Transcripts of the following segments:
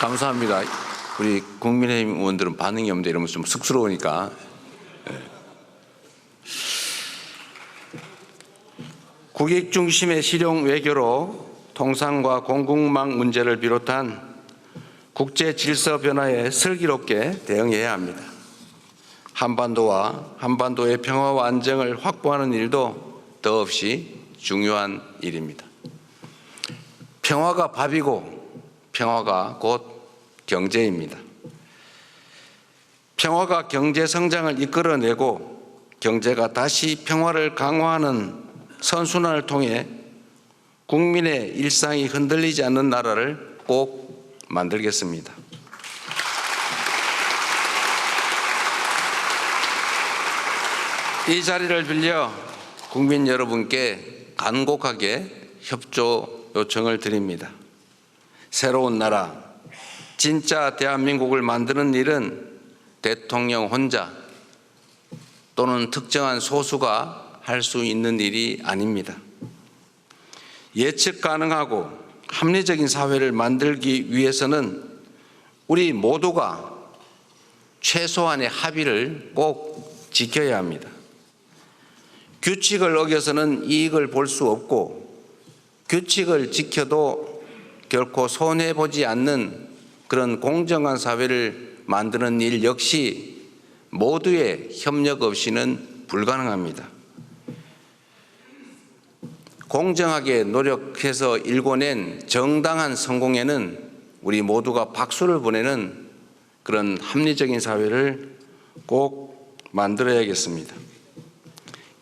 감사합니다. 우리 국민의힘 의원들은 반응이 없는데 이러면 좀 쑥스러우니까. 국익 중심의 실용 외교로 통상과 공급망 문제를 비롯한 국제 질서 변화에 슬기롭게 대응해야 합니다. 한반도와 한반도의 평화와 안정을 확보하는 일도 더없이 중요한 일입니다. 평화가 밥이고 평화가 곧 경제입니다. 평화가 경제 성장을 이끌어내고 경제가 다시 평화를 강화하는 선순환을 통해 국민의 일상이 흔들리지 않는 나라를 꼭 만들겠습니다. 이 자리를 빌려 국민 여러분께 간곡하게 협조 요청을 드립니다. 새로운 나라, 진짜 대한민국을 만드는 일은 대통령 혼자 또는 특정한 소수가 할 수 있는 일이 아닙니다. 예측 가능하고 합리적인 사회를 만들기 위해서는 우리 모두가 최소한의 합의를 꼭 지켜야 합니다. 규칙을 어겨서는 이익을 볼 수 없고 규칙을 지켜도 결코 손해보지 않는 그런 공정한 사회를 만드는 일 역시 모두의 협력 없이는 불가능합니다. 공정하게 노력해서 일궈낸 정당한 성공에는 우리 모두가 박수를 보내는 그런 합리적인 사회를 꼭 만들어야겠습니다.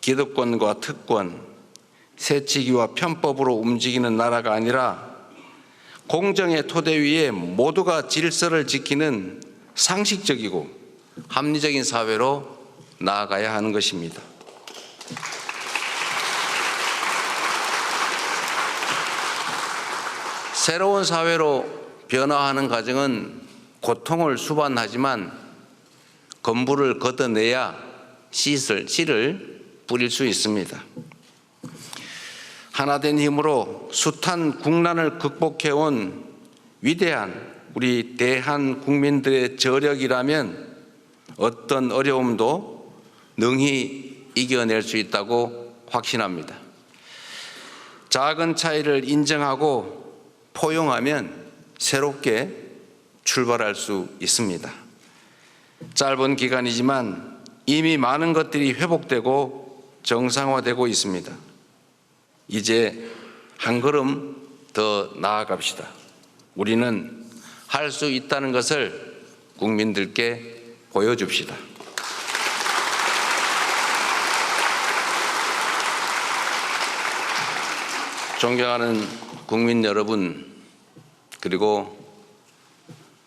기득권과 특권, 새치기와 편법으로 움직이는 나라가 아니라 공정의 토대 위에 모두가 질서를 지키는 상식적이고 합리적인 사회로 나아가야 하는 것입니다. 새로운 사회로 변화하는 과정은 고통을 수반하지만 건물을 걷어내야 씨를 뿌릴 수 있습니다. 하나된 힘으로 숱한 국난을 극복해온 위대한 우리 대한 국민들의 저력이라면 어떤 어려움도 능히 이겨낼 수 있다고 확신합니다. 작은 차이를 인정하고 포용하면 새롭게 출발할 수 있습니다. 짧은 기간이지만 이미 많은 것들이 회복되고 정상화되고 있습니다. 이제 한 걸음 더 나아갑시다. 우리는 할 수 있다는 것을 국민들께 보여줍시다. 존경하는 국민 여러분, 그리고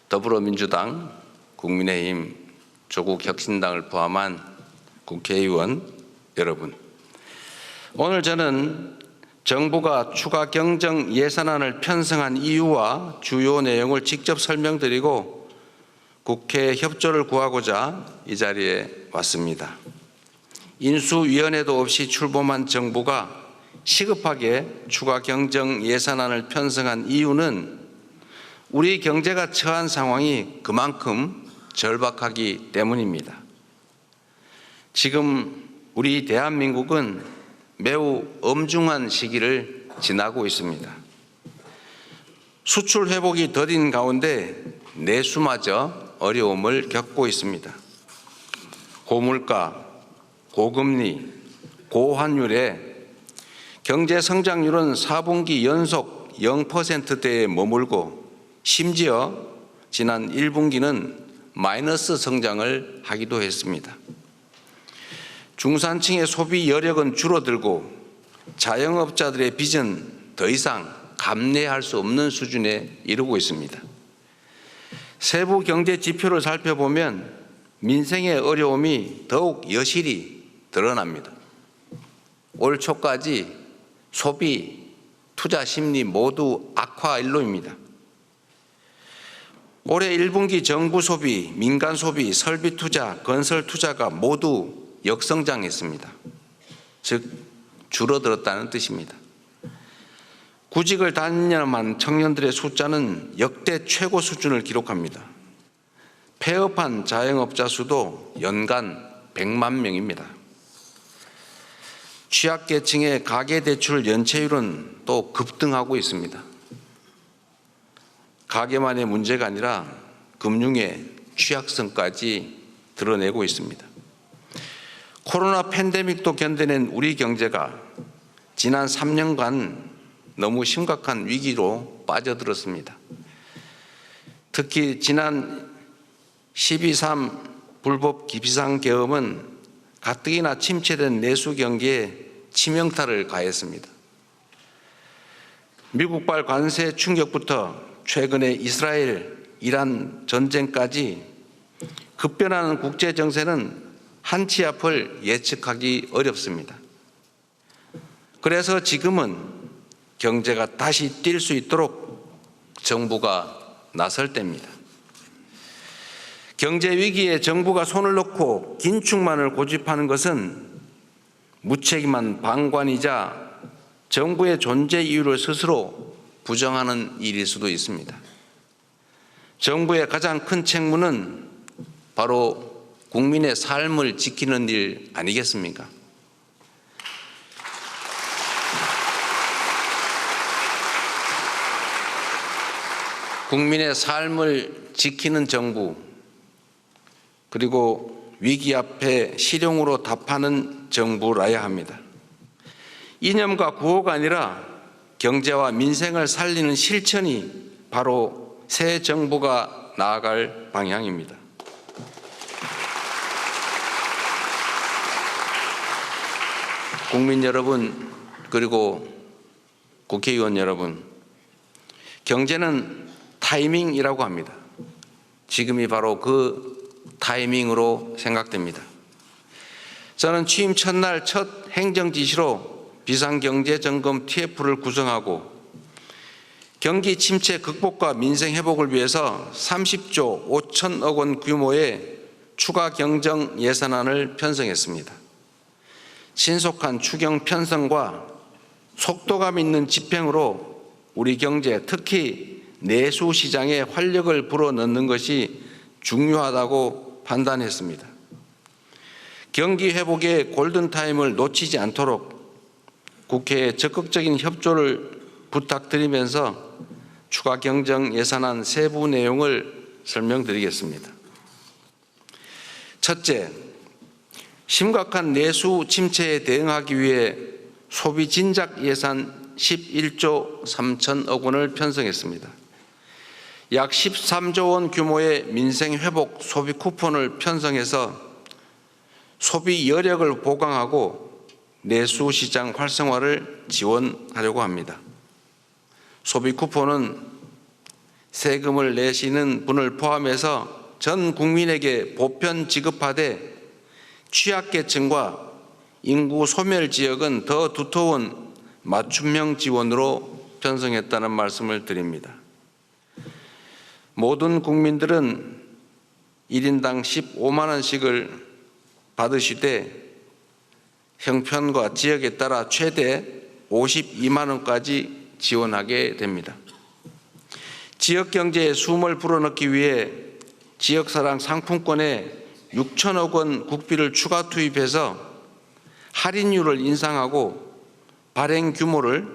더불어민주당, 국민의힘, 조국혁신당을 포함한 국회의원 여러분, 오늘 저는 정부가 추가 경정 예산안을 편성한 이유와 주요 내용을 직접 설명드리고 국회 협조를 구하고자 이 자리에 왔습니다. 인수위원회도 없이 출범한 정부가 시급하게 추가 경정 예산안을 편성한 이유는 우리 경제가 처한 상황이 그만큼 절박하기 때문입니다. 지금 우리 대한민국은 매우 엄중한 시기를 지나고 있습니다. 수출 회복이 더딘 가운데 내수마저 어려움을 겪고 있습니다. 고물가, 고금리, 고환율에 경제 성장률은 4분기 연속 0%대에 머물고 심지어 지난 1분기는 마이너스 성장을 하기도 했습니다. 중산층의 소비 여력은 줄어들고 자영업자들의 빚은 더 이상 감내할 수 없는 수준에 이르고 있습니다. 세부 경제 지표를 살펴보면 민생의 어려움이 더욱 여실히 드러납니다. 올 초까지 소비, 투자 심리 모두 악화 일로입니다. 올해 1분기 정부 소비, 민간 소비, 설비 투자, 건설 투자가 모두 역성장했습니다. 즉 줄어들었다는 뜻입니다. 구직을 단념한 청년들의 숫자는 역대 최고 수준을 기록합니다. 폐업한 자영업자 수도 연간 100만 명입니다. 취약계층의 가계대출 연체율은 또 급등하고 있습니다. 가계만의 문제가 아니라 금융의 취약성까지 드러내고 있습니다. 코로나 팬데믹도 견뎌낸 우리 경제가 지난 3년간 너무 심각한 위기로 빠져들었습니다. 특히 지난 12.3 불법 비상계엄은 가뜩이나 침체된 내수 경기에 치명타를 가했습니다. 미국발 관세 충격부터 최근의 이스라엘, 이란 전쟁까지 급변하는 국제 정세는 한치 앞을 예측하기 어렵습니다. 그래서 지금은 경제가 다시 뛸 수 있도록 정부가 나설 때입니다. 경제 위기에 정부가 손을 놓고 긴축만을 고집하는 것은 무책임한 방관이자 정부의 존재 이유를 스스로 부정하는 일일 수도 있습니다. 정부의 가장 큰 책무는 바로 국민의 삶을 지키는 일 아니겠습니까? 국민의 삶을 지키는 정부, 그리고 위기 앞에 실용으로 답하는 정부라야 합니다. 이념과 구호가 아니라 경제와 민생을 살리는 실천이 바로 새 정부가 나아갈 방향입니다. 국민 여러분, 그리고 국회의원 여러분, 경제는 타이밍이라고 합니다. 지금이 바로 그 타이밍으로 생각됩니다. 저는 취임 첫날 첫 행정지시로 비상경제점검 TF를 구성하고 경기 침체 극복과 민생 회복을 위해서 30조 5천억 원 규모의 추가 경정 예산안을 편성했습니다. 신속한 추경 편성과 속도감 있는 집행으로 우리 경제, 특히 내수 시장에 활력을 불어넣는 것이 중요하다고 판단했습니다. 경기 회복의 골든타임을 놓치지 않도록 국회에 적극적인 협조를 부탁드리면서 추가 경정 예산안 세부 내용을 설명드리겠습니다. 첫째, 심각한 내수 침체에 대응하기 위해 소비 진작 예산 11조 3천억 원을 편성했습니다. 약 13조 원 규모의 민생 회복 소비 쿠폰을 편성해서 소비 여력을 보강하고 내수 시장 활성화를 지원하려고 합니다. 소비 쿠폰은 세금을 내시는 분을 포함해서 전 국민에게 보편 지급하되 취약계층과 인구 소멸 지역은 더 두터운 맞춤형 지원으로 편성했다는 말씀을 드립니다. 모든 국민들은 1인당 15만 원씩을 받으시되 형편과 지역에 따라 최대 52만 원까지 지원하게 됩니다. 지역 경제에 숨을 불어넣기 위해 지역사랑 상품권에 6천억 원 국비를 추가 투입해서 할인율을 인상하고 발행 규모를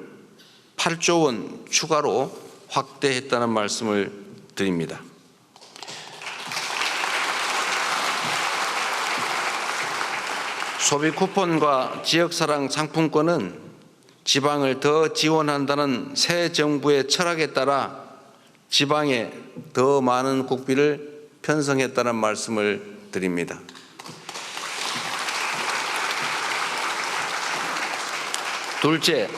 8조 원 추가로 확대했다는 말씀을 드립니다. 소비 쿠폰과 지역사랑 상품권은 지방을 더 지원한다는 새 정부의 철학에 따라 지방에 더 많은 국비를 편성했다는 말씀을 드립니다. 둘째,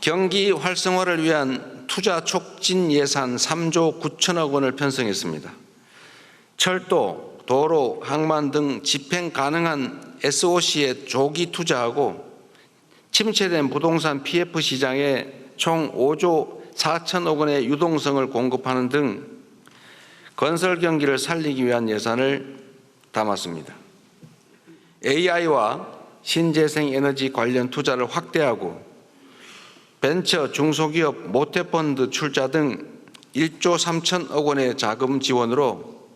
경기 활성화를 위한 투자 촉진 예산 3조 9천억 원을 편성했습니다. 철도, 도로, 항만 등 집행 가능한 SOC에 조기 투자하고 침체된 부동산 PF 시장에 총 5조 4천억 원의 유동성을 공급하는 등 건설 경기를 살리기 위한 예산을 담았습니다. AI와 신재생 에너지 관련 투자를 확대하고 벤처 중소기업 모태펀드 출자 등 1조 3천억 원의 자금 지원으로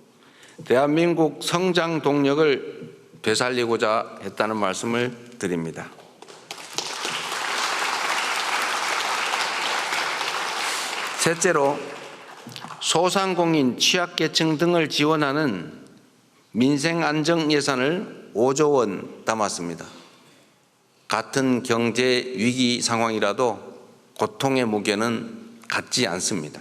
대한민국 성장 동력을 되살리고자 했다는 말씀을 드립니다. 셋째로 소상공인, 취약계층 등을 지원하는 민생안정 예산을 5조 원 담았습니다. 같은 경제 위기 상황이라도 고통의 무게는 같지 않습니다.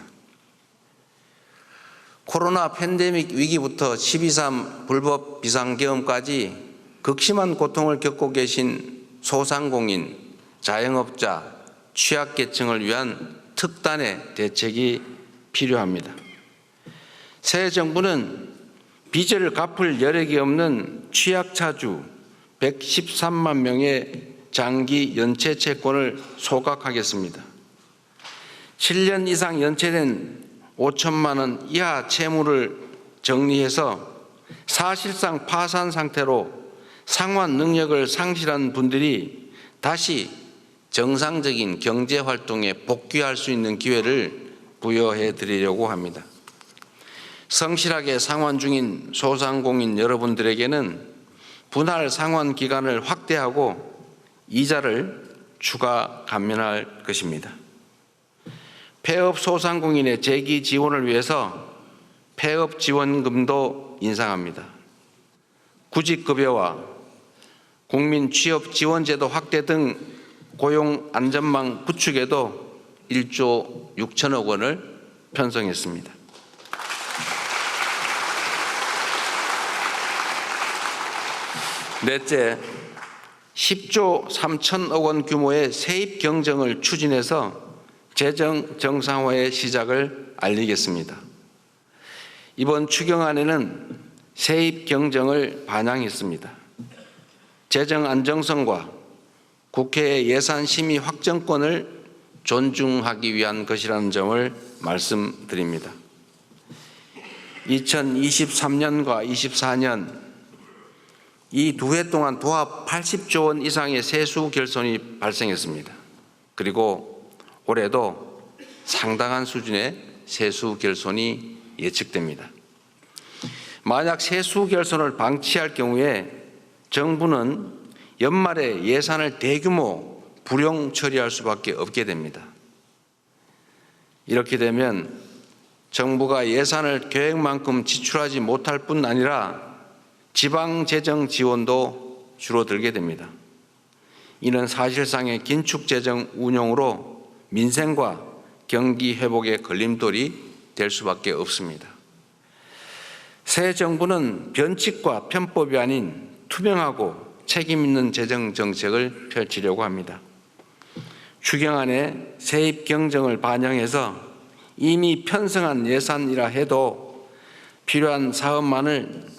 코로나 팬데믹 위기부터 12.3 불법 비상계엄까지 극심한 고통을 겪고 계신 소상공인, 자영업자, 취약계층을 위한 특단의 대책이 필요합니다. 새 정부는 빚을 갚을 여력이 없는 취약차주 113만 명의 장기 연체 채권을 소각하겠습니다. 7년 이상 연체된 5천만 원 이하 채무를 정리해서 사실상 파산 상태로 상환 능력을 상실한 분들이 다시 정상적인 경제 활동에 복귀할 수 있는 기회를 부여해 드리려고 합니다. 성실하게 상환 중인 소상공인 여러분들에게는 분할 상환 기간을 확대하고 이자를 추가 감면할 것입니다. 폐업 소상공인의 재기 지원을 위해서 폐업 지원금도 인상합니다. 구직급여와 국민취업지원제도 확대 등 고용안전망 구축에도 1조 6천억 원을 편성했습니다. 넷째, 10조 3천억 원 규모의 세입 경정을 추진해서 재정 정상화의 시작을 알리겠습니다. 이번 추경안에는 세입 경정을 반영했습니다. 재정 안정성과 국회의 예산 심의 확정권을 존중하기 위한 것이라는 점을 말씀드립니다. 2023년과 24년 이 두 해 동안 도합 80조 원 이상의 세수 결손이 발생했습니다. 그리고 올해도 상당한 수준의 세수 결손이 예측됩니다. 만약 세수 결손을 방치할 경우에 정부는 연말에 예산을 대규모 불용 처리할 수밖에 없게 됩니다. 이렇게 되면 정부가 예산을 계획만큼 지출하지 못할 뿐 아니라 지방재정 지원도 줄어들게 됩니다. 이는 사실상의 긴축재정 운용으로 민생과 경기 회복의 걸림돌이 될 수밖에 없습니다. 새 정부는 변칙과 편법이 아닌 투명하고 책임 있는 재정 정책을 펼치려고 합니다. 추경안에 세입 경정을 반영해서 이미 편성한 예산이라 해도 필요한 사업만을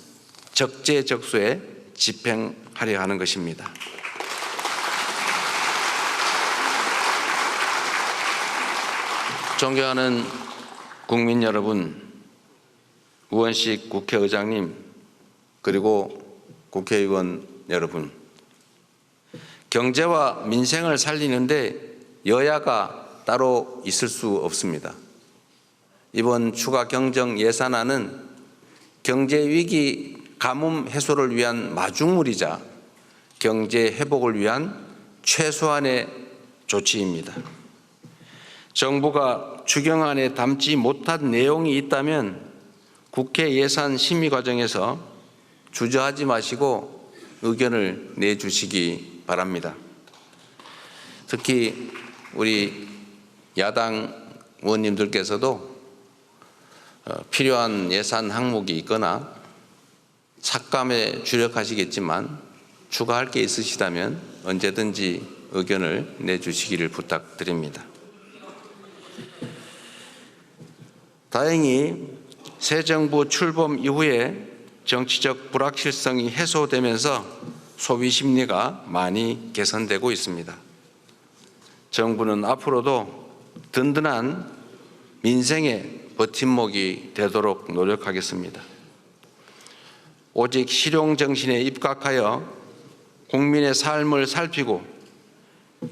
적재적소에 집행하려 하는 것입니다. 존경하는 국민 여러분, 우원식 국회의장님, 그리고 국회의원 여러분, 경제와 민생을 살리는데 여야가 따로 있을 수 없습니다. 이번 추가 경정 예산안은 경제 위기 가뭄 해소를 위한 마중물이자 경제 회복을 위한 최소한의 조치입니다. 정부가 추경안에 담지 못한 내용이 있다면 국회 예산 심의 과정에서 주저하지 마시고 의견을 내주시기 바랍니다. 특히 우리 야당 의원님들께서도 필요한 예산 항목이 있거나 삭감에 주력하시겠지만 추가할 게 있으시다면 언제든지 의견을 내주시기를 부탁드립니다. 다행히 새 정부 출범 이후에 정치적 불확실성이 해소되면서 소비 심리가 많이 개선되고 있습니다. 정부는 앞으로도 든든한 민생의 버팀목이 되도록 노력하겠습니다. 오직 실용정신에 입각하여 국민의 삶을 살피고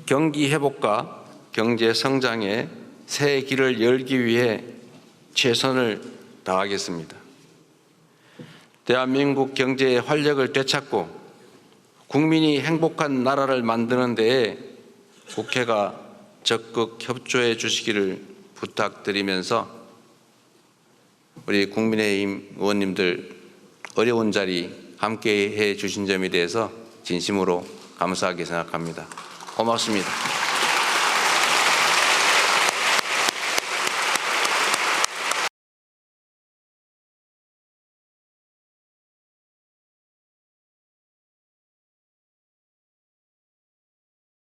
경기 회복과 경제 성장의 새 길을 열기 위해 최선을 다하겠습니다. 대한민국 경제의 활력을 되찾고 국민이 행복한 나라를 만드는 데에 국회가 적극 협조해 주시기를 부탁드리면서 우리 국민의힘 의원님들 어려운 자리 함께해 주신 점에 대해서 진심으로 감사하게 생각합니다. 고맙습니다.